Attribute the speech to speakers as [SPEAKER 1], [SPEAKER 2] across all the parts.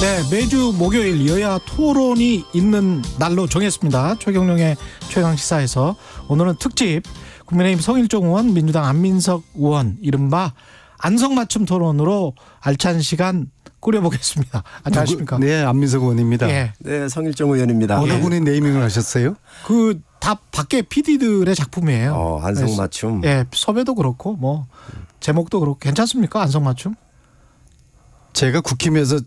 [SPEAKER 1] 네, 매주 목요일 여야 토론이 있는 날로 정했습니다. 최경영의 최강시사에서 오늘은 특집 국민의힘 성일종 의원, 민주당 안민석 의원 이른바 안성맞춤 토론으로 알찬 시간 꾸려보겠습니다. 안녕하십니까?
[SPEAKER 2] 네, 안민석 의원입니다.
[SPEAKER 1] 예.
[SPEAKER 3] 네, 성일종 의원입니다.
[SPEAKER 2] 어느 분이 네이밍을 하셨어요?
[SPEAKER 1] 그 다 밖에 PD들의 작품이에요.
[SPEAKER 3] 안성맞춤.
[SPEAKER 1] 예, 섭외도 그렇고 뭐 제목도 그렇고 괜찮습니까? 안성맞춤?
[SPEAKER 2] 제가 국힘에서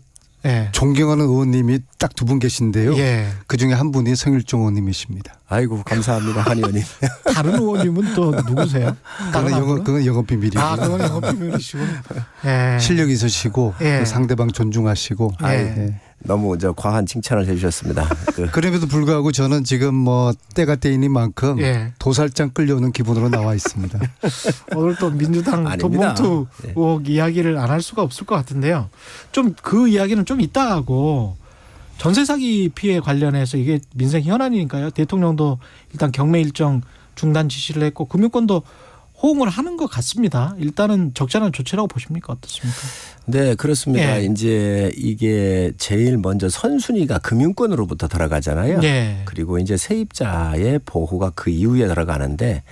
[SPEAKER 1] 예.
[SPEAKER 2] 존경하는 의원님이 딱 두 분 계신데요.
[SPEAKER 1] 예.
[SPEAKER 2] 그중에 한 분이 성일종 의원님이십니다.
[SPEAKER 3] 아이고 감사합니다, 한 의원님.
[SPEAKER 1] 다른 의원님은 또 누구세요?
[SPEAKER 2] 그건 영업 비밀이고
[SPEAKER 1] 그건 영업 비밀이시고. 예.
[SPEAKER 2] 실력 있으시고
[SPEAKER 1] 예.
[SPEAKER 2] 상대방 존중하시고.
[SPEAKER 1] 예.
[SPEAKER 2] 예.
[SPEAKER 3] 너무 과한 칭찬을 해주셨습니다.
[SPEAKER 2] 그럼에도 불구하고 저는 지금 뭐 때가 때이니만큼
[SPEAKER 1] 예.
[SPEAKER 2] 도살장 끌려오는 기분으로 나와 있습니다.
[SPEAKER 1] 오늘 또 민주당
[SPEAKER 3] 아닙니다.
[SPEAKER 1] 돈봉투 의혹 이야기를 안 할 수가 없을 것 같은데요. 좀 그 이야기는 좀 이따 하고 전세 사기 피해 관련해서 이게 민생 현안이니까요. 대통령도 일단 경매 일정 중단 지시를 했고 금융권도 호응을 하는 것 같습니다. 일단은 적절한 조치라고 보십니까? 어떻습니까?
[SPEAKER 3] 네, 그렇습니다.
[SPEAKER 1] 예.
[SPEAKER 3] 이제 이게 제일 먼저 선순위가 금융권으로부터 들어가잖아요.
[SPEAKER 1] 예.
[SPEAKER 3] 그리고 이제 세입자의 보호가 그 이후에 들어가는데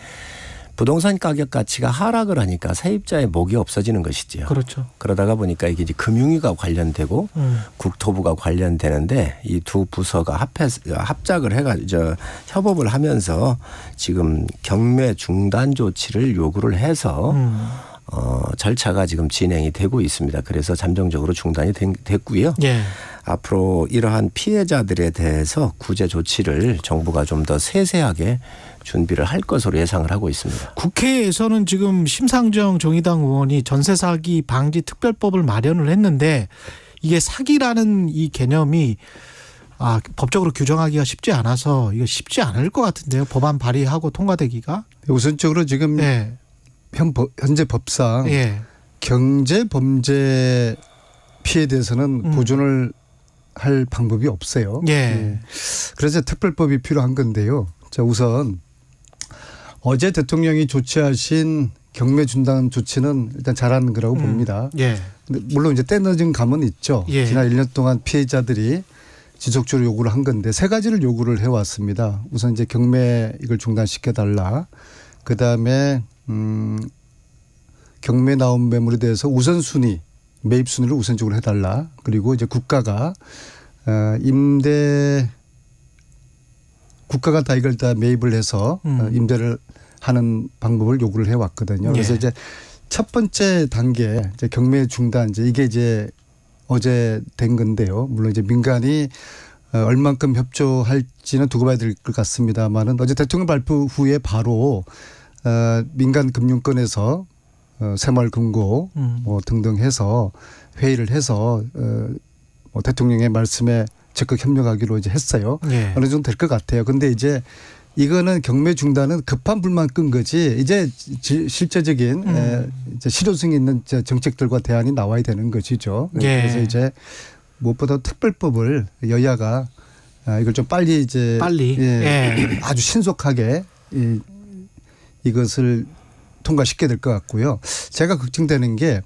[SPEAKER 3] 부동산 가격 가치가 하락을 하니까 세입자의 목이 없어지는 것이지요.
[SPEAKER 1] 그렇죠.
[SPEAKER 3] 그러다가 보니까 이게 이제 금융위가 관련되고 국토부가 관련되는데 이 두 부서가 합작을 해가지고 협업을 하면서 지금 경매 중단 조치를 요구를 해서 절차가 지금 진행이 되고 있습니다. 그래서 잠정적으로 중단이 됐고요.
[SPEAKER 1] 예.
[SPEAKER 3] 앞으로 이러한 피해자들에 대해서 구제 조치를 정부가 좀 더 세세하게 준비를 할 것으로 예상을 하고 있습니다.
[SPEAKER 1] 국회에서는 지금 심상정 정의당 의원이 전세 사기 방지 특별법을 마련을 했는데 이게 사기라는 이 개념이 법적으로 규정하기가 쉽지 않아서 이거 쉽지 않을 것 같은데요. 법안 발의하고 통과되기가.
[SPEAKER 2] 우선적으로 지금
[SPEAKER 1] 예.
[SPEAKER 2] 현재 법상
[SPEAKER 1] 예.
[SPEAKER 2] 경제 범죄 피해에 대해서는 보존을 할 방법이 없어요.
[SPEAKER 1] 예.
[SPEAKER 2] 그래서 특별법이 필요한 건데요. 자, 우선 어제 대통령이 조치하신 경매 중단 조치는 일단 잘한 거라고 봅니다.
[SPEAKER 1] 예.
[SPEAKER 2] 근데 물론 이제 때늦은 감은 있죠.
[SPEAKER 1] 예.
[SPEAKER 2] 지난 1년 동안 피해자들이 지속적으로 요구를 한 건데 세 가지를 요구를 해왔습니다. 우선 이제 경매 이걸 중단시켜달라. 그다음에 경매 나온 매물에 대해서 우선순위 매입 순위를 우선적으로 해달라. 그리고 이제 국가가 국가가 다 이걸 다 매입을 해서 임대를 하는 방법을 요구를 해왔거든요. 그래서
[SPEAKER 1] 예.
[SPEAKER 2] 이제 첫 번째 단계 이제 경매 중단 이게 이제 어제 된 건데요. 물론 이제 민간이 얼만큼 협조할지는 두고 봐야 될 것 같습니다만은 어제 대통령 발표 후에 바로 민간 금융권에서 새마을금고 뭐 등등 해서 회의를 해서 뭐 대통령의 말씀에 적극 협력하기로 이제 했어요.
[SPEAKER 1] 예.
[SPEAKER 2] 어느 정도 될 것 같아요. 근데 이제 이거는 경매 중단은 급한 불만 끈 거지 이제 실제적인 이제 실효성이 있는 정책들과 대안이 나와야 되는 것이죠.
[SPEAKER 1] 예.
[SPEAKER 2] 그래서 이제 무엇보다 특별법을 여야가 이걸 좀 빨리
[SPEAKER 1] 예.
[SPEAKER 2] 아주 신속하게 이것을 통과시켜야 될 것 같고요. 제가 걱정되는 게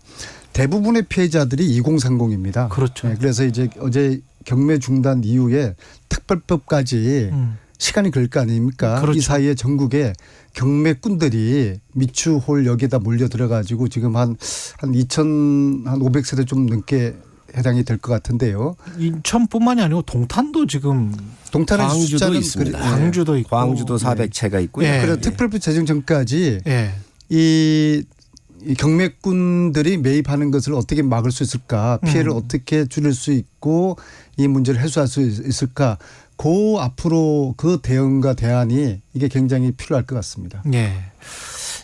[SPEAKER 2] 대부분의 피해자들이 2030입니다.
[SPEAKER 1] 그렇죠.
[SPEAKER 2] 그래서 이제 어제 경매 중단 이후에 특별법까지 시간이 걸릴 거 아닙니까?
[SPEAKER 1] 그렇죠.
[SPEAKER 2] 이 사이에 전국에 경매꾼들이 미추홀 여기에다 몰려 들어가지고 지금 한 2,500세대 좀 넘게 해당이 될 것 같은데요.
[SPEAKER 1] 인천뿐만이 아니고 동탄도 지금
[SPEAKER 2] 동탄의
[SPEAKER 3] 광주도
[SPEAKER 2] 숫자는
[SPEAKER 3] 있습니다.
[SPEAKER 1] 광주도 있고
[SPEAKER 3] 광주도 400채가 있고요.
[SPEAKER 1] 예.
[SPEAKER 2] 그래서 특별법 제정 전까지
[SPEAKER 1] 예.
[SPEAKER 2] 이 경매꾼들이 매입하는 것을 어떻게 막을 수 있을까, 피해를 어떻게 줄일 수 있고 이 문제를 해소할 수 있을까, 앞으로 그 대응과 대안이 이게 굉장히 필요할 것 같습니다.
[SPEAKER 1] 예.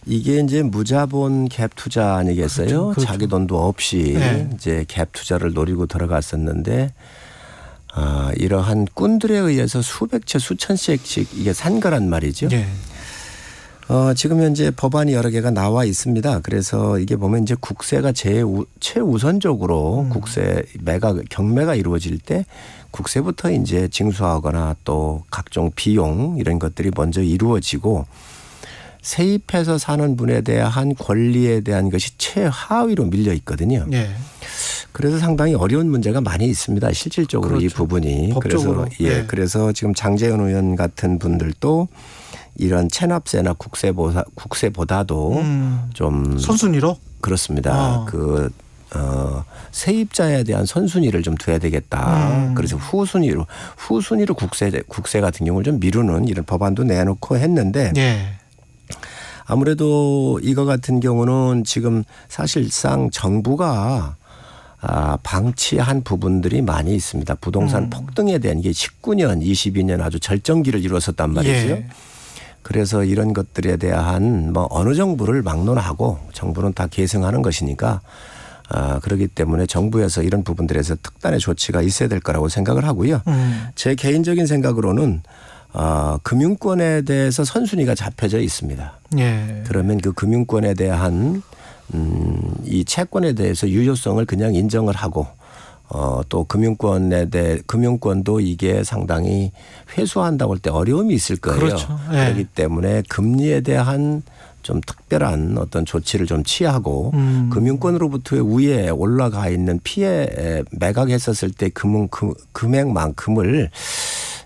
[SPEAKER 3] 이게 이제 무자본 갭 투자 아니겠어요?
[SPEAKER 1] 그렇죠.
[SPEAKER 3] 자기 돈도 없이
[SPEAKER 1] 네.
[SPEAKER 3] 이제 갭 투자를 노리고 들어갔었는데 이러한 꾼들에 의해서 수백 채 수천 채씩 이게 산 거란 말이죠.
[SPEAKER 1] 예.
[SPEAKER 3] 지금 현재 법안이 여러 개가 나와 있습니다. 그래서 이게 보면 이제 국세가 최우선적으로 경매가 이루어질 때 국세부터 이제 징수하거나 또 각종 비용 이런 것들이 먼저 이루어지고 세입해서 사는 분에 대한 권리에 대한 것이 최하위로 밀려 있거든요.
[SPEAKER 1] 예.
[SPEAKER 3] 그래서 상당히 어려운 문제가 많이 있습니다. 실질적으로 이
[SPEAKER 1] 그렇죠.
[SPEAKER 3] 부분이.
[SPEAKER 1] 법적으로.
[SPEAKER 3] 그래서
[SPEAKER 1] 예.
[SPEAKER 3] 그래서 지금 장재현 의원 같은 분들도 이런 체납세나 국세보다도 좀
[SPEAKER 1] 선순위로
[SPEAKER 3] 그렇습니다. 세입자에 대한 선순위를 좀 둬야 되겠다. 그래서 후순위로 국세 같은 경우를 좀 미루는 이런 법안도 내놓고 했는데
[SPEAKER 1] 예.
[SPEAKER 3] 아무래도 이거 같은 경우는 지금 사실상 정부가 방치한 부분들이 많이 있습니다. 부동산 폭등에 대한 이게 19년, 22년 아주 절정기를 이루었었단 말이죠.
[SPEAKER 1] 예.
[SPEAKER 3] 그래서 이런 것들에 대한 뭐 어느 정부를 막론하고 정부는 다 계승하는 것이니까 그렇기 때문에 정부에서 이런 부분들에서 특단의 조치가 있어야 될 거라고 생각을 하고요. 제 개인적인 생각으로는 금융권에 대해서 선순위가 잡혀져 있습니다.
[SPEAKER 1] 예.
[SPEAKER 3] 그러면 그 금융권에 대한 이 채권에 대해서 유효성을 그냥 인정을 하고 또 금융권도 이게 상당히 회수한다고 할 때 어려움이 있을 거예요.
[SPEAKER 1] 그렇죠. 예.
[SPEAKER 3] 그렇기 때문에 금리에 대한 좀 특별한 어떤 조치를 좀 취하고 금융권으로부터의 우위에 올라가 있는 피해 매각했었을 때 금액만큼을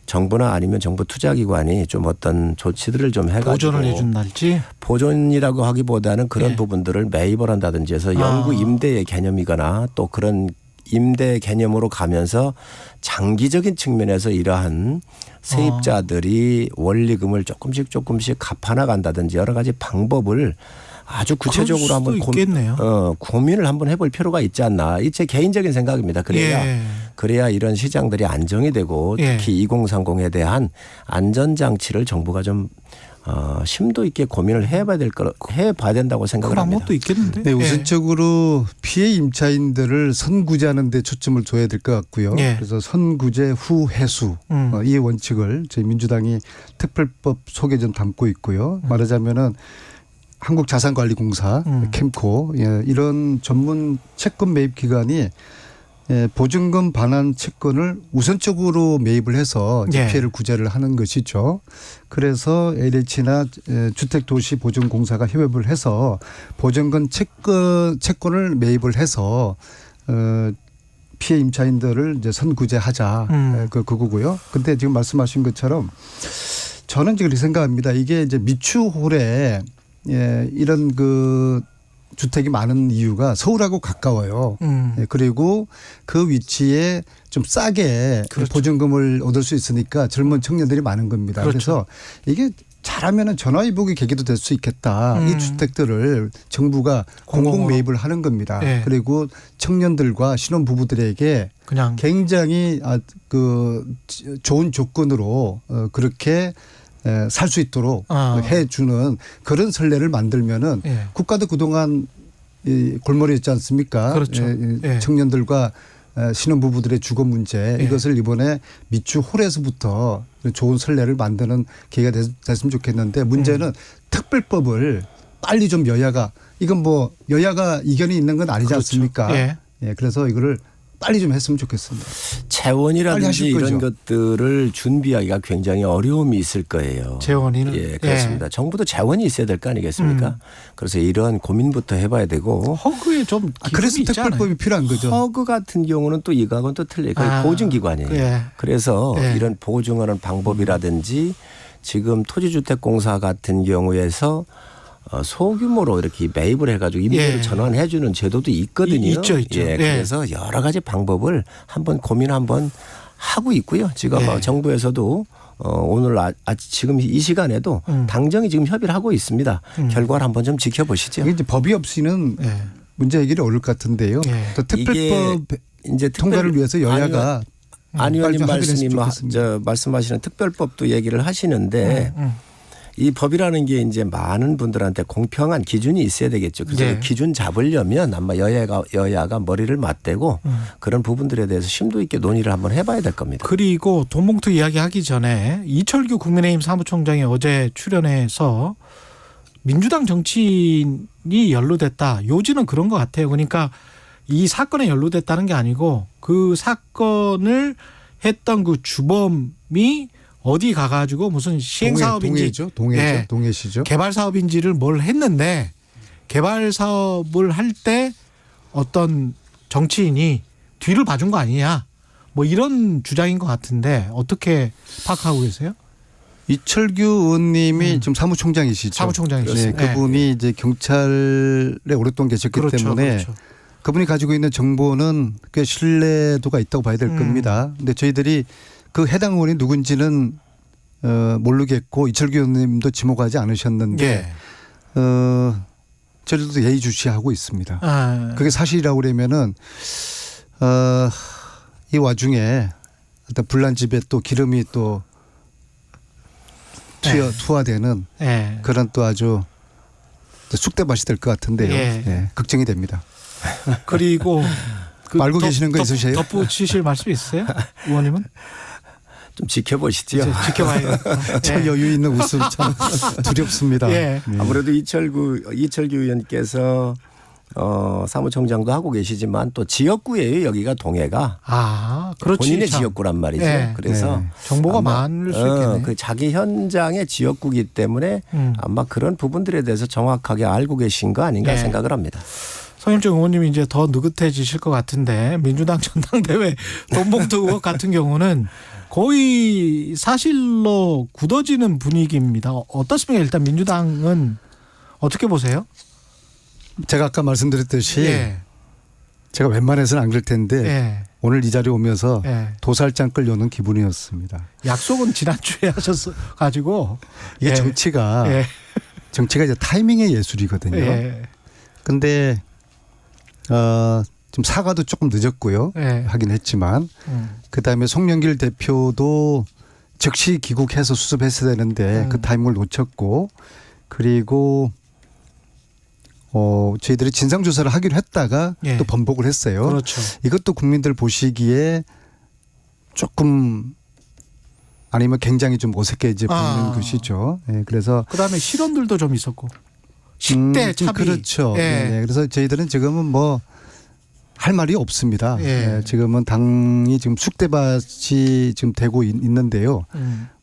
[SPEAKER 3] 정부나 아니면 정부 투자기관이 좀 어떤 조치들을 좀 해가지고
[SPEAKER 1] 보존을 해준달지.
[SPEAKER 3] 보존이라고 하기보다는 그런
[SPEAKER 1] 예.
[SPEAKER 3] 부분들을 매입을 한다든지 해서 영구 임대의 개념이거나 또 그런 임대 개념으로 가면서 장기적인 측면에서 이러한 세입자들이 원리금을 조금씩 갚아나간다든지 여러 가지 방법을 아주 구체적으로 한번
[SPEAKER 1] 있겠네요.
[SPEAKER 3] 고민을 한번 해볼 필요가 있지 않나. 이 제 개인적인 생각입니다. 그래야 이런 시장들이 안정이 되고 특히 2030에 대한 안전장치를 정부가 좀 심도 있게 고민을 해봐야 된다고 생각을 합니다.
[SPEAKER 1] 방법도 있겠는데.
[SPEAKER 2] 네, 우선적으로 피해 임차인들을 선구제하는 데 초점을 둬야 될 것 같고요.
[SPEAKER 1] 예.
[SPEAKER 2] 그래서 선구제 후 회수 이 원칙을 저희 민주당이 특별법 속에 좀 담고 있고요. 말하자면은 한국자산관리공사 캠코 이런 전문 채권 매입 기관이 보증금 반환 채권을 우선적으로 매입을 해서 이제 피해를 구제를 하는 것이죠. 그래서 LH나 주택도시보증공사가 협업을 해서 보증금 채권을 매입을 해서 피해 임차인들을 이제 선구제하자 그거고요. 근데 지금 말씀하신 것처럼 저는 지금 생각합니다. 이게 이제 미추홀에 이런 그 주택이 많은 이유가 서울하고 가까워요. 그리고 그 위치에 좀 싸게
[SPEAKER 1] 그렇죠.
[SPEAKER 2] 보증금을 얻을 수 있으니까 젊은 청년들이 많은 겁니다.
[SPEAKER 1] 그렇죠.
[SPEAKER 2] 그래서 이게 잘하면은 전화위복의 계기도 될 수 있겠다. 이 주택들을 정부가 공공 매입을 하는 겁니다.
[SPEAKER 1] 네.
[SPEAKER 2] 그리고 청년들과 신혼부부들에게
[SPEAKER 1] 그냥
[SPEAKER 2] 굉장히 좋은 조건으로 그렇게 살 수 있도록 해주는 그런 선례를 만들면은 국가도 그동안 골머리였지 않습니까?
[SPEAKER 1] 그렇죠.
[SPEAKER 2] 청년들과 신혼부부들의 주거 문제 이것을 이번에 미추홀에서부터 좋은 선례를 만드는 계기가 됐으면 좋겠는데 문제는 특별법을 빨리 좀 이건 뭐 여야가 이견이 있는 건 아니지
[SPEAKER 1] 그렇죠.
[SPEAKER 2] 않습니까? 그래서 이거를 빨리 좀 했으면 좋겠습니다.
[SPEAKER 3] 재원이라든지 이런 것들을 준비하기가 굉장히 어려움이 있을 거예요.
[SPEAKER 1] 재원이는
[SPEAKER 3] 예, 그렇습니다. 정부도 재원이 있어야 될 거 아니겠습니까? 그래서 이러한 고민부터 해봐야 되고
[SPEAKER 1] 허그에 좀
[SPEAKER 2] 그래서 특별법이 필요한 거죠.
[SPEAKER 3] 허그 같은 경우는 또 이거하고는 또 틀려요. 거의 보증기관이에요. 그래서 이런 보증하는 방법이라든지 지금 토지주택공사 같은 경우에서 소규모로 이렇게 매입을 해가지고 임대를 전환해 주는 제도도 있거든요.
[SPEAKER 1] 있죠.
[SPEAKER 3] 그래서 여러 가지 방법을 고민 하고 있고요. 지금 정부에서도 오늘 지금 이 시간에도 당정이 지금 협의를 하고 있습니다. 결과를 한번 좀 지켜보시죠.
[SPEAKER 2] 이게 이제 법이 없이는 문제 해결이 어려울 것 같은데요. 또 특별법 이제 통과를 위해서 여야가
[SPEAKER 3] 안 의원님 말씀하시는 특별법도 얘기를 하시는데 이 법이라는 게 이제 많은 분들한테 공평한 기준이 있어야 되겠죠. 그래서 그 기준 잡으려면 아마 여야가 머리를 맞대고 그런 부분들에 대해서 심도 있게 논의를 한번 해봐야 될 겁니다.
[SPEAKER 1] 그리고 돈봉투 이야기하기 전에 이철규 국민의힘 사무총장이 어제 출연해서 민주당 정치인이 연루됐다. 요지는 그런 것 같아요. 그러니까 이 사건에 연루됐다는 게 아니고 그 사건을 했던 그 주범이 어디 가가지고 무슨 시행사업인지
[SPEAKER 2] 동해시죠.
[SPEAKER 1] 개발 사업인지를 뭘 했는데 개발 사업을 할 때 어떤 정치인이 뒤를 봐준 거 아니냐. 뭐 이런 주장인 것 같은데 어떻게 파악하고 계세요?
[SPEAKER 2] 이철규 의원님이 지금 사무총장이시죠.
[SPEAKER 1] 사무총장이시죠.
[SPEAKER 2] 네, 그분이 이제 경찰에 오랫동안 계셨기
[SPEAKER 1] 그렇죠,
[SPEAKER 2] 때문에
[SPEAKER 1] 그렇죠.
[SPEAKER 2] 그분이 가지고 있는 정보는 꽤 신뢰도가 있다고 봐야 될 겁니다. 근데 저희들이 그 해당 의원이 누군지는 모르겠고 이철규 의원님도 지목하지 않으셨는데 저희들도 예의주시하고 있습니다.
[SPEAKER 1] 아,
[SPEAKER 2] 그게 사실이라고 그러면은 이 와중에 어떤 불난 집에 또 기름이 또 투하되는
[SPEAKER 1] 예.
[SPEAKER 2] 그런 또 아주 쑥대밭이 될 것 같은데요.
[SPEAKER 1] 예.
[SPEAKER 2] 네, 걱정이 됩니다.
[SPEAKER 1] 그리고
[SPEAKER 2] 알고 계시는 거 있으세요?
[SPEAKER 1] 덧붙이실 말씀 있으세요? 의원님은?
[SPEAKER 3] 좀 지켜보시죠.
[SPEAKER 1] 이제 지켜봐요.
[SPEAKER 2] 참 여유 있는 웃음 참 두렵습니다.
[SPEAKER 1] 예.
[SPEAKER 2] 네.
[SPEAKER 3] 아무래도 이철규 의원께서 사무총장도 하고 계시지만 또 지역구예요. 여기가 동해가
[SPEAKER 1] 아, 그렇지.
[SPEAKER 3] 본인의
[SPEAKER 1] 참.
[SPEAKER 3] 지역구란 말이죠.
[SPEAKER 1] 네.
[SPEAKER 3] 그래서
[SPEAKER 2] 네.
[SPEAKER 1] 정보가
[SPEAKER 3] 아마,
[SPEAKER 1] 많을 수 있겠네.
[SPEAKER 3] 그 자기 현장의 지역구기 때문에 아마 그런 부분들에 대해서 정확하게 알고 계신 거 아닌가
[SPEAKER 1] 네.
[SPEAKER 3] 생각을 합니다.
[SPEAKER 1] 서영정 의원님이 이제 더 느긋해지실 것 같은데 민주당 전당대회 돈봉투 의혹 같은 경우는 거의 사실로 굳어지는 분위기입니다. 어떻습니까? 일단 민주당은 어떻게 보세요?
[SPEAKER 2] 제가 아까 말씀드렸듯이
[SPEAKER 1] 예.
[SPEAKER 2] 제가 웬만해서는 안 그럴 텐데
[SPEAKER 1] 예.
[SPEAKER 2] 오늘 이 자리에 오면서
[SPEAKER 1] 예.
[SPEAKER 2] 도살장 끌려오는 기분이었습니다.
[SPEAKER 1] 약속은 지난주에 하셨어 가지고
[SPEAKER 2] 이게
[SPEAKER 1] 예.
[SPEAKER 2] 정치가
[SPEAKER 1] 예.
[SPEAKER 2] 이제 타이밍의 예술이거든요.
[SPEAKER 1] 예.
[SPEAKER 2] 근데 좀 사과도 조금 늦었고요.
[SPEAKER 1] 예.
[SPEAKER 2] 하긴 했지만 그다음에 송영길 대표도 즉시 귀국해서 수습했어야 되는데 그 타이밍을 놓쳤고 그리고 저희들이 진상조사를 하기로 했다가
[SPEAKER 1] 예.
[SPEAKER 2] 또 번복을 했어요.
[SPEAKER 1] 그렇죠.
[SPEAKER 2] 이것도 국민들 보시기에 조금 아니면 굉장히 좀 어색해져 보이는 것이죠. 예, 그래서
[SPEAKER 1] 그다음에 실언들도 좀 있었고 식대 차비.
[SPEAKER 2] 그렇죠.
[SPEAKER 1] 예.
[SPEAKER 2] 네, 그래서 저희들은 지금은 뭐 할 말이 없습니다.
[SPEAKER 1] 예.
[SPEAKER 2] 예, 지금은 당이 지금 쑥대밭이 지금 되고 있는데요.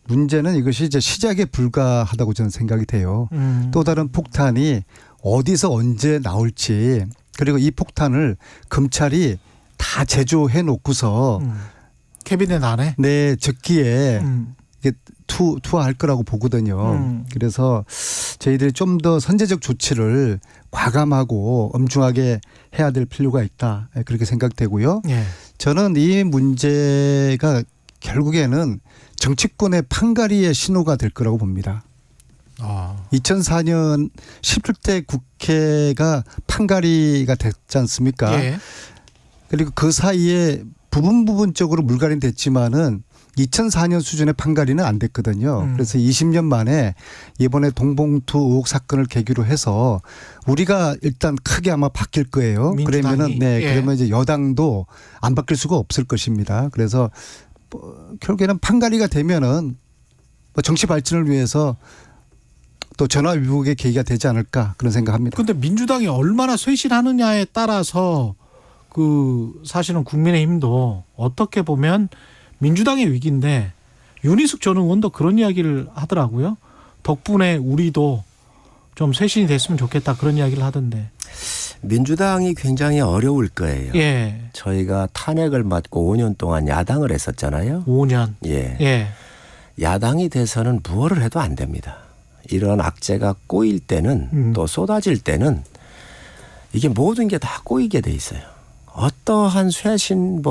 [SPEAKER 2] 문제는 이것이 이제 시작에 불과하다고 저는 생각이 돼요. 또 다른 폭탄이 어디서 언제 나올지 그리고 이 폭탄을 검찰이 다 제조해 놓고서
[SPEAKER 1] 캐비넷 안에
[SPEAKER 2] 내 적기에 이게 투하할 거라고 보거든요. 그래서 저희들이 좀 더 선제적 조치를 과감하고 엄중하게 해야 될 필요가 있다. 그렇게 생각되고요.
[SPEAKER 1] 예.
[SPEAKER 2] 저는 이 문제가 결국에는 정치권의 판가리의 신호가 될 거라고 봅니다. 2004년 17대 국회가 판가리가 됐지 않습니까?
[SPEAKER 1] 예.
[SPEAKER 2] 그리고 그 사이에 부분적으로 물갈이는 됐지만은 2004년 수준의 판가리는 안 됐거든요. 그래서 20년 만에 이번에 돈봉투 의혹 사건을 계기로 해서 우리가 일단 크게 아마 바뀔 거예요.
[SPEAKER 1] 민주당이.
[SPEAKER 2] 그러면은
[SPEAKER 1] 예.
[SPEAKER 2] 그러면 이제 여당도 안 바뀔 수가 없을 것입니다. 그래서 결국에는 판가리가 되면은 뭐 정치 발전을 위해서 또 전화위복의 계기가 되지 않을까 그런 생각합니다.
[SPEAKER 1] 근데 민주당이 얼마나 쇄신하느냐에 따라서 그 사실은 국민의힘도 어떻게 보면 민주당의 위기인데 윤희숙 전 의원도 그런 이야기를 하더라고요. 덕분에 우리도 좀 쇄신이 됐으면 좋겠다 그런 이야기를 하던데.
[SPEAKER 3] 민주당이 굉장히 어려울 거예요.
[SPEAKER 1] 예.
[SPEAKER 3] 저희가 탄핵을 맞고 5년 동안 야당을 했었잖아요.
[SPEAKER 1] 5년.
[SPEAKER 3] 예.
[SPEAKER 1] 예.
[SPEAKER 3] 야당이 돼서는 무엇을 해도 안 됩니다. 이런 악재가 꼬일 때는 또 쏟아질 때는 이게 모든 게 다 꼬이게 돼 있어요. 어떠한 쇄신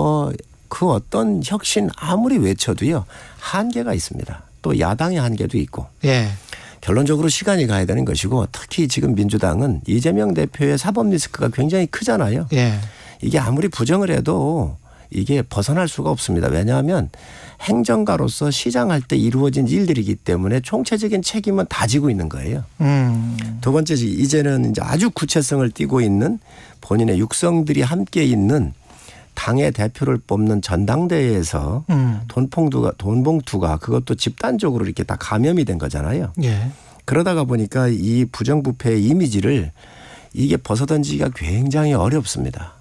[SPEAKER 3] 그 어떤 혁신 아무리 외쳐도요 한계가 있습니다. 또 야당의 한계도 있고
[SPEAKER 1] 예.
[SPEAKER 3] 결론적으로 시간이 가야 되는 것이고 특히 지금 민주당은 이재명 대표의 사법 리스크가 굉장히 크잖아요.
[SPEAKER 1] 예.
[SPEAKER 3] 이게 아무리 부정을 해도 이게 벗어날 수가 없습니다. 왜냐하면 행정가로서 시장할 때 이루어진 일들이기 때문에 총체적인 책임은 다 지고 있는 거예요. 두 번째 이제는 이제 아주 구체성을 띠고 있는 본인의 육성들이 함께 있는 당의 대표를 뽑는 전당대회에서 돈봉투가 그것도 집단적으로 이렇게 다 감염이 된 거잖아요.
[SPEAKER 1] 예.
[SPEAKER 3] 그러다가 보니까 이 부정부패의 이미지를 이게 벗어던지기가 굉장히 어렵습니다.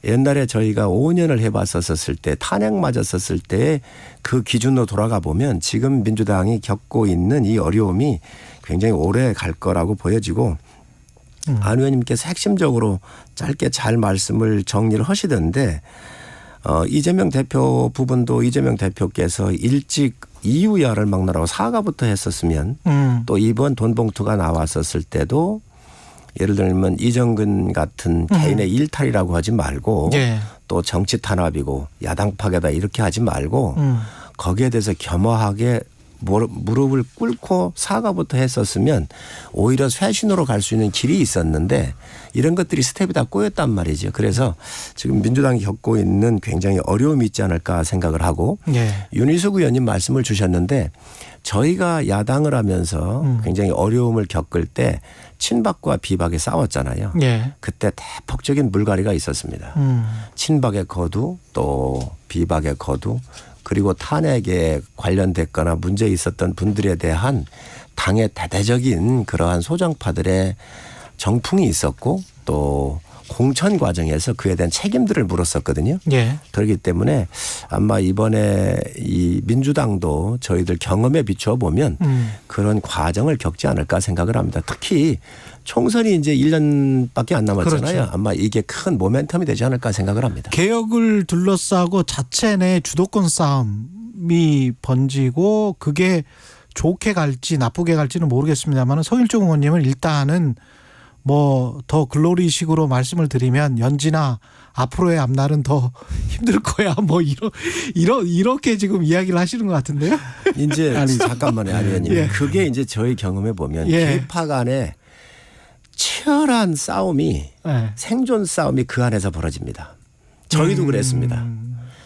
[SPEAKER 3] 옛날에 저희가 5년을 해봤었을 때 탄핵 맞았었을 때 그 기준으로 돌아가 보면 지금 민주당이 겪고 있는 이 어려움이 굉장히 오래 갈 거라고 보여지고 안 의원님께서 핵심적으로 짧게 잘 말씀을 정리를 하시던데 이재명 대표 부분도 이재명 대표께서 일찍 이유야를 막느라고 사과부터 했었으면 또 이번 돈봉투가 나왔었을 때도 예를 들면 이정근 같은 개인의 일탈이라고 하지 말고
[SPEAKER 1] 예.
[SPEAKER 3] 또 정치 탄압이고 야당 파괴다 이렇게 하지 말고 거기에 대해서 겸허하게 무릎을 꿇고 사과부터 했었으면 오히려 쇄신으로 갈 수 있는 길이 있었는데 이런 것들이 스텝이 다 꼬였단 말이죠. 그래서 지금 민주당이 겪고 있는 굉장히 어려움이 있지 않을까 생각을 하고
[SPEAKER 1] 예.
[SPEAKER 3] 윤희숙 의원님 말씀을 주셨는데 저희가 야당을 하면서 굉장히 어려움을 겪을 때 친박과 비박이 싸웠잖아요.
[SPEAKER 1] 예.
[SPEAKER 3] 그때 대폭적인 물갈이가 있었습니다. 친박의 거두 또 비박의 거두 그리고 탄핵에 관련됐거나 문제 있었던 분들에 대한 당의 대대적인 그러한 소정파들의 정풍이 있었고 또 공천 과정에서 그에 대한 책임들을 물었었거든요.
[SPEAKER 1] 예.
[SPEAKER 3] 그렇기 때문에 아마 이번에 이 민주당도 저희들 경험에 비추어 보면 그런 과정을 겪지 않을까 생각을 합니다. 특히 총선이 이제 1년밖에 안 남았잖아요.
[SPEAKER 1] 그렇죠.
[SPEAKER 3] 아마 이게 큰 모멘텀이 되지 않을까 생각을 합니다.
[SPEAKER 1] 개혁을 둘러싸고 자체 내 주도권 싸움이 번지고 그게 좋게 갈지 나쁘게 갈지는 모르겠습니다만 성일종 의원님은 일단은 뭐 더 글로리식으로 말씀을 드리면 연진아 앞으로의 앞날은 더 힘들 거야 뭐 이렇게 지금 이야기를 하시는 것 같은데요.
[SPEAKER 3] 이제 잠깐만요, 안 의원님.
[SPEAKER 1] 예.
[SPEAKER 3] 그게 이제 저희 경험해 보면
[SPEAKER 1] 예.
[SPEAKER 3] 계파 간의 치열한 싸움이
[SPEAKER 1] 예.
[SPEAKER 3] 생존 싸움이 그 안에서 벌어집니다. 저희도 그랬습니다.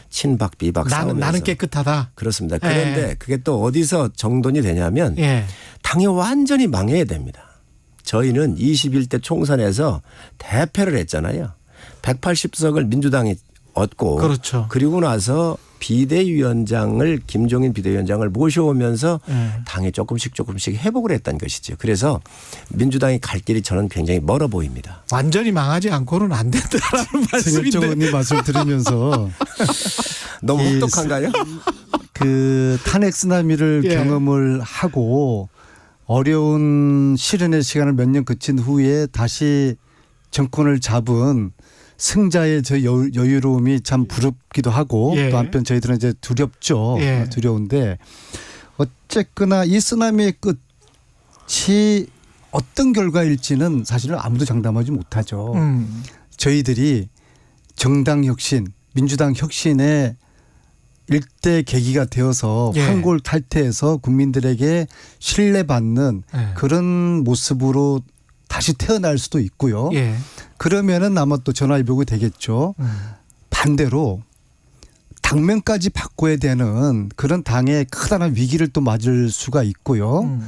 [SPEAKER 3] 친박 비박 싸움에서.
[SPEAKER 1] 나는 깨끗하다.
[SPEAKER 3] 그렇습니다. 그런데 그게 또 어디서 정돈이 되냐면
[SPEAKER 1] 예.
[SPEAKER 3] 당이 완전히 망해야 됩니다. 저희는 21대 총선에서 대패를 했잖아요. 180석을 민주당이 얻고
[SPEAKER 1] 그렇죠.
[SPEAKER 3] 그리고 나서 비대위원장을 김종인 비대위원장을 모셔오면서 당이 조금씩 회복을 했던 것이죠. 그래서 민주당이 갈 길이 저는 굉장히 멀어 보입니다.
[SPEAKER 1] 완전히 망하지 않고는 안 된다라는
[SPEAKER 2] 성일종
[SPEAKER 1] 말씀인데.
[SPEAKER 2] 의원님 말씀 들으면서
[SPEAKER 3] 너무 혹독한가요?
[SPEAKER 2] 그 탄핵 쓰나미를
[SPEAKER 1] 예.
[SPEAKER 2] 경험을 하고 어려운 시련의 시간을 몇 년 거친 후에 다시 정권을 잡은 승자의 저 여유로움이 참 부럽기도 하고
[SPEAKER 1] 예.
[SPEAKER 2] 또 한편 저희들은 이제 두렵죠.
[SPEAKER 1] 예.
[SPEAKER 2] 두려운데 어쨌거나 이 쓰나미의 끝이 어떤 결과일지는 사실은 아무도 장담하지 못하죠. 저희들이 정당 혁신, 민주당 혁신의 일대 계기가 되어서
[SPEAKER 1] 예.
[SPEAKER 2] 황골 탈퇴해서 국민들에게 신뢰받는
[SPEAKER 1] 예.
[SPEAKER 2] 그런 모습으로 다시 태어날 수도 있고요.
[SPEAKER 1] 예.
[SPEAKER 2] 그러면은 아마 또 전화위복이 되겠죠. 반대로 당면까지 바꿔야 되는 그런 당의 커다란 위기를 또 맞을 수가 있고요.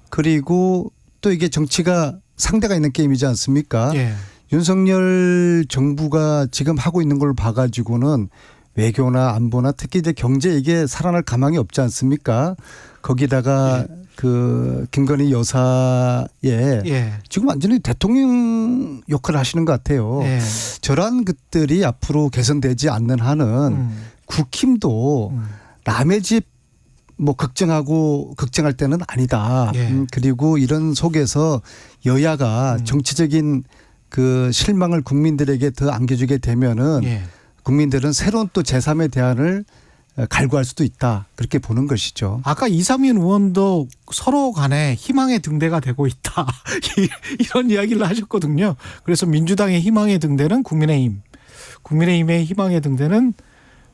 [SPEAKER 2] 그리고 또 이게 정치가 상대가 있는 게임이지 않습니까?
[SPEAKER 1] 예.
[SPEAKER 2] 윤석열 정부가 지금 하고 있는 걸 봐가지고는 외교나 안보나 특히 이제 경제 이게 살아날 가망이 없지 않습니까? 거기다가 그 김건희 여사의
[SPEAKER 1] 예.
[SPEAKER 2] 지금 완전히 대통령 역할을 하시는 것 같아요.
[SPEAKER 1] 예.
[SPEAKER 2] 저러한 것들이 앞으로 개선되지 않는 한은 국힘도 남의 집 뭐 걱정할 때는 아니다.
[SPEAKER 1] 예.
[SPEAKER 2] 그리고 이런 속에서 여야가 정치적인 그 실망을 국민들에게 더 안겨주게 되면은
[SPEAKER 1] 예.
[SPEAKER 2] 국민들은 새로운 또 제3의 대안을 갈구할 수도 있다. 그렇게 보는 것이죠.
[SPEAKER 1] 아까 이상민 의원도 서로 간에 희망의 등대가 되고 있다. 이런 이야기를 하셨거든요. 그래서 민주당의 희망의 등대는 국민의힘, 국민의힘의 희망의 등대는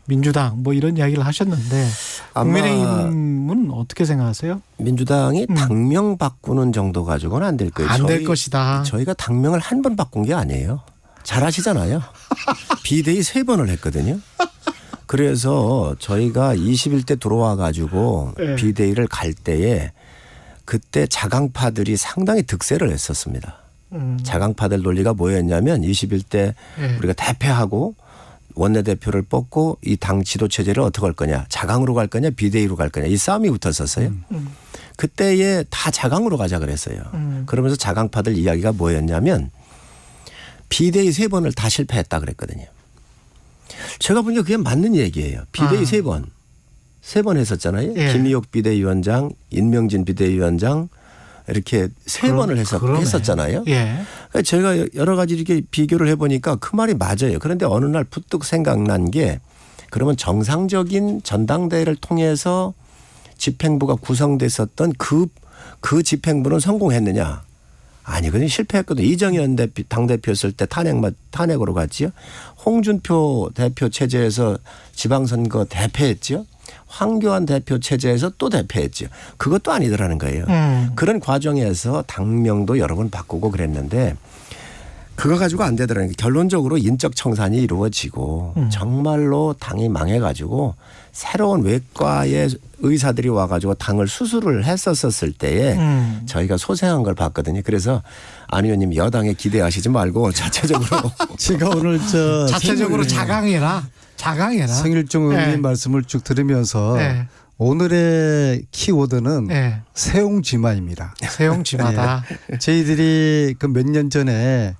[SPEAKER 1] 민주당 뭐 이런 이야기를 하셨는데 국민의힘은 어떻게 생각하세요?
[SPEAKER 3] 민주당이 당명 바꾸는 정도 가지고는 안 될 거예요.
[SPEAKER 1] 안 될 것이다.
[SPEAKER 3] 저희가 당명을 한 번 바꾼 게 아니에요. 잘 아시잖아요. 비대위 3번을 했거든요. 그래서 저희가 21대 들어와 가지고
[SPEAKER 1] 네.
[SPEAKER 3] 비대위를 갈 때에 그때 자강파들이 상당히 득세를 했었습니다. 자강파들 논리가 뭐였냐면 21대
[SPEAKER 1] 네.
[SPEAKER 3] 우리가 대패하고 원내대표를 뽑고 이 당 지도 체제를 어떻게 할 거냐. 자강으로 갈 거냐 비대위로 갈 거냐. 이 싸움이 붙었었어요. 그때에 다 자강으로 가자 그랬어요. 그러면서 자강파들 이야기가 뭐였냐면 비대위 3번을 다 실패했다 그랬거든요. 제가 보니까 그게 맞는 얘기예요. 비대위 3번. 3번 했었잖아요.
[SPEAKER 1] 예.
[SPEAKER 3] 김희옥 비대위원장, 임명진 비대위원장, 이렇게 세 번을
[SPEAKER 1] 그러네.
[SPEAKER 3] 했었잖아요.
[SPEAKER 1] 예.
[SPEAKER 3] 그러니까 제가 여러 가지 이렇게 비교를 해보니까 그 말이 맞아요. 그런데 어느 날 부뚝 생각난 게 그러면 정상적인 전당대회를 통해서 집행부가 구성됐었던 그 집행부는 성공했느냐? 아니거든요. 실패했거든요. 이정현 당대표였을 때 탄핵으로 갔지요. 홍준표 대표 체제에서 지방선거 대패했지요. 황교안 대표 체제에서 또 대패했죠. 그것도 아니더라는 거예요. 그런 과정에서 당명도 여러 번 바꾸고 그랬는데 그거 가지고 안 되더라는 게 결론적으로 인적 청산이 이루어지고 정말로 당이 망해가지고 새로운 외과의 의사들이 와가지고 당을 수술을 했었을 때에 저희가 소생한 걸 봤거든요. 그래서 안 의원님 여당에 기대하시지 말고 자체적으로
[SPEAKER 2] 제가 오늘
[SPEAKER 1] 자체적으로 자강해라.
[SPEAKER 2] 성일종 의원님
[SPEAKER 1] 네.
[SPEAKER 2] 말씀을 쭉 들으면서
[SPEAKER 1] 네.
[SPEAKER 2] 오늘의 키워드는
[SPEAKER 1] 네.
[SPEAKER 2] 세옹지마입니다.
[SPEAKER 1] 세용지마다.
[SPEAKER 2] 저희들이 그 몇 년 전에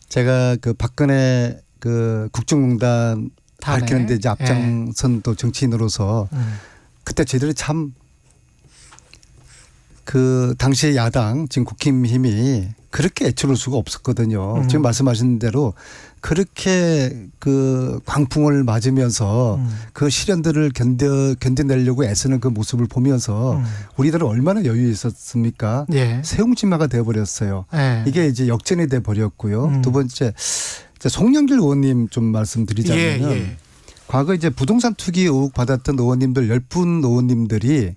[SPEAKER 2] 제가 그 박근혜 그 국정농단
[SPEAKER 1] 탄핵.
[SPEAKER 2] 밝히는데 이제 앞장선 또 정치인으로서 그때 저희들이 참 그 당시의 야당 지금 국힘힘이 그렇게 애초로울 수가 없었거든요. 지금 말씀하신 대로 그렇게 그 광풍을 맞으면서 그 시련들을 견뎌내려고 애쓰는 그 모습을 보면서 우리들은 얼마나 여유 있었습니까?
[SPEAKER 1] 예.
[SPEAKER 2] 세옹지마가 되어버렸어요.
[SPEAKER 1] 예.
[SPEAKER 2] 이게 이제 역전이 돼버렸고요. 두 번째 송영길 의원님 좀 말씀드리자면은
[SPEAKER 1] 예.
[SPEAKER 2] 과거 이제 부동산 투기 의혹 받았던 의원님들 10분 의원님들이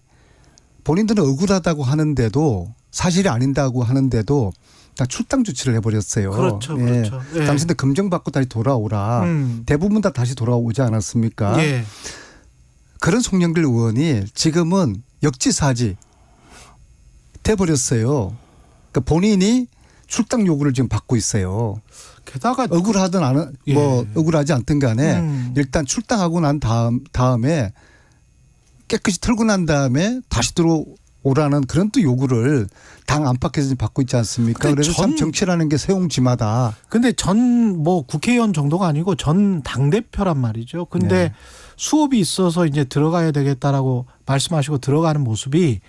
[SPEAKER 2] 본인들은 억울하다고 하는데도 사실이 아닌다고 하는데도 다 출당 조치를 해버렸어요.
[SPEAKER 1] 그렇죠.
[SPEAKER 2] 예.
[SPEAKER 1] 그렇죠. 예.
[SPEAKER 2] 당신들 검증받고 다시 돌아오라. 대부분 다 다시 돌아오지 않았습니까?
[SPEAKER 1] 예.
[SPEAKER 2] 그런 송영길 의원이 지금은 역지사지 돼버렸어요. 그러니까 본인이 출당 요구를 지금 받고 있어요.
[SPEAKER 1] 게다가
[SPEAKER 2] 억울하든 안, 뭐
[SPEAKER 1] 예.
[SPEAKER 2] 억울하지 않든 간에 일단 출당하고 난 다음에 깨끗이 털고 난 다음에 다시 들어오라는 그런 또 요구를 당 안팎에서 받고 있지 않습니까?
[SPEAKER 1] 근데
[SPEAKER 2] 그래서 참 정치라는 게 세옹지마다.
[SPEAKER 1] 근데 전 뭐 국회의원 정도가 아니고 전 당대표란 말이죠. 근데
[SPEAKER 2] 네.
[SPEAKER 1] 수업이 있어서 이제 들어가야 되겠다라고 말씀하시고 들어가는 모습이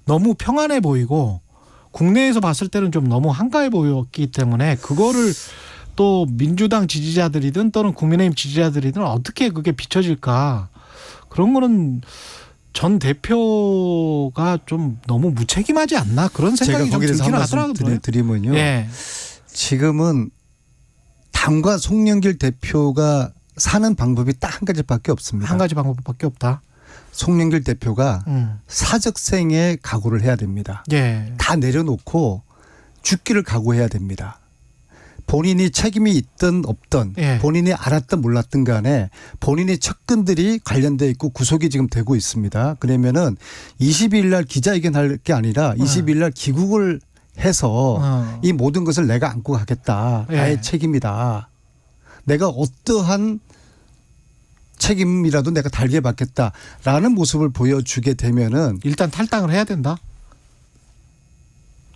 [SPEAKER 1] 너무 평안해 보이고 국내에서 봤을 때는 좀 너무 한가해 보였기 때문에 그거를 또 민주당 지지자들이든 또는 국민의힘 지지자들이든 어떻게 그게 비춰질까 그런 거는 전 대표가 좀 너무 무책임하지 않나 그런
[SPEAKER 2] 제가
[SPEAKER 1] 생각이 좀
[SPEAKER 2] 거기에 대해서 한
[SPEAKER 1] 들기는
[SPEAKER 2] 말씀
[SPEAKER 1] 하더라고요.
[SPEAKER 2] 드리면요.
[SPEAKER 1] 예.
[SPEAKER 2] 지금은 당과 송영길 대표가 사는 방법이 딱 한 가지밖에 없습니다.
[SPEAKER 1] 한 가지 방법밖에 없다.
[SPEAKER 2] 송영길 대표가 사적생에 각오를 해야 됩니다.
[SPEAKER 1] 예.
[SPEAKER 2] 다 내려놓고 죽기를 각오해야 됩니다. 본인이 책임이 있든 없든
[SPEAKER 1] 예.
[SPEAKER 2] 본인이 알았든 몰랐든 간에 본인의 측근들이 관련돼 있고 구속이 지금 되고 있습니다. 그러면은 22일 날 기자회견 할 게 아니라 22일 날 귀국을 해서 이 모든 것을 내가 안고 가겠다.
[SPEAKER 1] 예.
[SPEAKER 2] 나의 책임이다. 내가 어떠한 책임이라도 내가 달게 받겠다라는 모습을 보여주게 되면은
[SPEAKER 1] 일단 탈당을 해야 된다.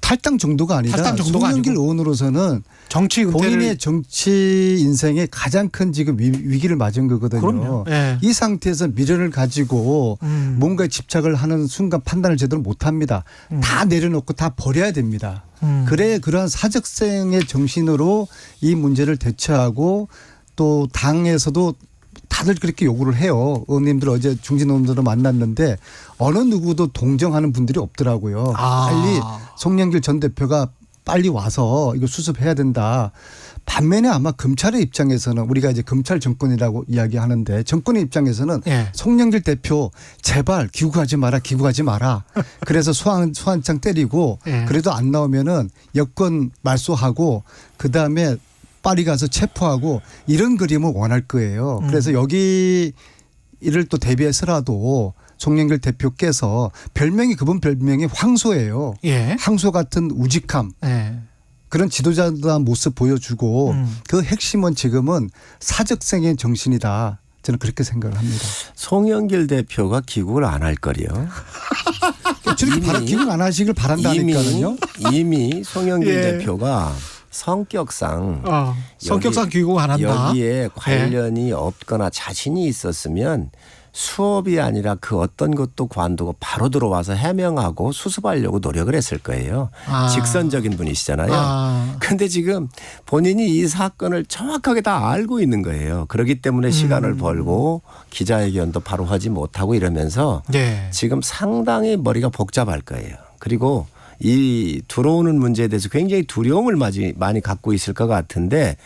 [SPEAKER 2] 탈당 정도가 아니라
[SPEAKER 1] 탈당 정도가
[SPEAKER 2] 송영길
[SPEAKER 1] 아니고.
[SPEAKER 2] 의원으로서는
[SPEAKER 1] 정치 은퇴를
[SPEAKER 2] 본인의 정치 인생의 가장 큰 지금 위기를 맞은 거거든요.
[SPEAKER 1] 그럼요. 예.
[SPEAKER 2] 이 상태에서 미련을 가지고 뭔가에 집착을 하는 순간 판단을 제대로 못합니다. 다 내려놓고 다 버려야 됩니다. 그래 그러한 사적생의 정신으로 이 문제를 대처하고 또 당에서도 다들 그렇게 요구를 해요. 의원님들 어제 중진 의원들을 만났는데 어느 누구도 동정하는 분들이 없더라고요. 빨리 송영길 전 대표가 빨리 와서 이거 수습해야 된다. 반면에 아마 검찰의 입장에서는 우리가 이제 검찰 정권이라고 이야기하는데 정권의 입장에서는
[SPEAKER 1] 예.
[SPEAKER 2] 송영길 대표 제발 귀국하지 마라. 그래서 소환장 때리고
[SPEAKER 1] 예.
[SPEAKER 2] 그래도 안 나오면은 여권 말소하고 그다음에 파리 가서 체포하고 이런 그림을 원할 거예요. 그래서 여기 이를 또 대비해서라도 송영길 대표께서 그분 별명이 황소예요.
[SPEAKER 1] 예.
[SPEAKER 2] 황소 같은 우직함.
[SPEAKER 1] 예.
[SPEAKER 2] 그런 지도자다운 모습 보여주고 그 핵심은 지금은 사적생의 정신이다. 저는 그렇게 생각을 합니다.
[SPEAKER 3] 송영길 대표가 기국을 안 할 거리요.
[SPEAKER 2] 저렇게 기분 안 하시길 바란다니까요.
[SPEAKER 3] 이미 송영길
[SPEAKER 1] 예.
[SPEAKER 3] 대표가 성격상
[SPEAKER 1] 성격상 귀국 안 한다.
[SPEAKER 3] 여기에 관련이 없거나 자신이 있었으면 수업이 아니라 그 어떤 것도 관두고 바로 들어와서 해명하고 수습하려고 노력을 했을 거예요. 직선적인 분이시잖아요. 그런데 지금 본인이 이 사건을 정확하게 다 알고 있는 거예요. 그렇기 때문에 시간을 벌고 기자회견도 바로 하지 못하고 이러면서
[SPEAKER 1] 네.
[SPEAKER 3] 지금 상당히 머리가 복잡할 거예요. 그리고 이 들어오는 문제에 대해서 굉장히 두려움을 많이 갖고 있을 것 같은데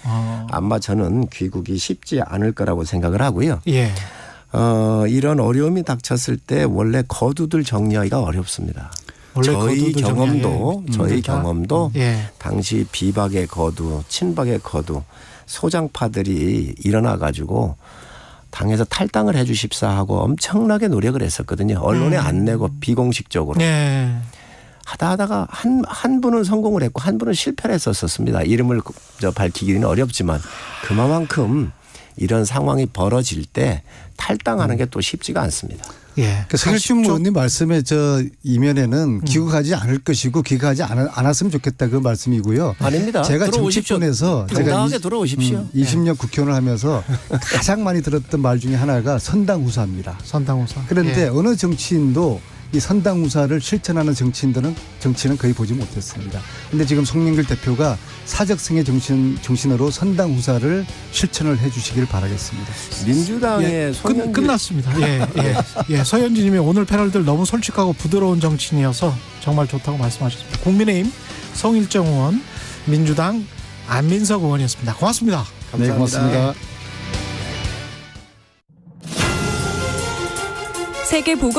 [SPEAKER 3] 아마 저는 귀국이 쉽지 않을 거라고 생각을 하고요.
[SPEAKER 1] 예.
[SPEAKER 3] 이런 어려움이 닥쳤을 때 원래 거두들 정리하기가 어렵습니다.
[SPEAKER 1] 원래
[SPEAKER 3] 저희
[SPEAKER 1] 거두들
[SPEAKER 3] 경험도
[SPEAKER 1] 예.
[SPEAKER 3] 당시 비박의 거두, 친박의 거두, 소장파들이 일어나 가지고 당에서 탈당을 해 주십사 하고 엄청나게 노력을 했었거든요. 언론에 안 내고 비공식적으로.
[SPEAKER 1] 예.
[SPEAKER 3] 하다가 한 분은 성공을 했고 한 분은 실패를 했었습니다. 이름을 밝히기는 어렵지만 그만큼 이런 상황이 벌어질 때 탈당하는 게 또 쉽지가 않습니다.
[SPEAKER 1] 예.
[SPEAKER 2] 성일중 의원님 말씀에 저 이면에는 귀국하지 않을 것이고 귀국하지 않았으면 좋겠다 그 말씀이고요.
[SPEAKER 3] 아닙니다.
[SPEAKER 2] 제가
[SPEAKER 3] 들어오십시오.
[SPEAKER 2] 정치권에서
[SPEAKER 3] 당당하게 들어오십시오.
[SPEAKER 2] 20년 국회의원을 하면서 가장 많이 들었던 말 중에 하나가 선당후사입니다.
[SPEAKER 1] 선당후사.
[SPEAKER 2] 그런데
[SPEAKER 1] 예.
[SPEAKER 2] 어느 정치인도 이 선당후사를 실천하는 정치는 거의 보지 못했습니다. 그런데 지금 송영길 대표가 사적성의 정신으로 선당후사를 실천을 해 주시길 바라겠습니다.
[SPEAKER 3] 민주당의
[SPEAKER 1] 예.
[SPEAKER 3] 송영길
[SPEAKER 1] 끝났습니다. 예. 예. 서현진님이 오늘 패널들 너무 솔직하고 부드러운 정치인이어서 정말 좋다고 말씀하셨습니다. 국민의힘 성일정 의원, 민주당 안민석 의원이었습니다. 고맙습니다.
[SPEAKER 2] 네, 고맙습니다.
[SPEAKER 4] 세계보건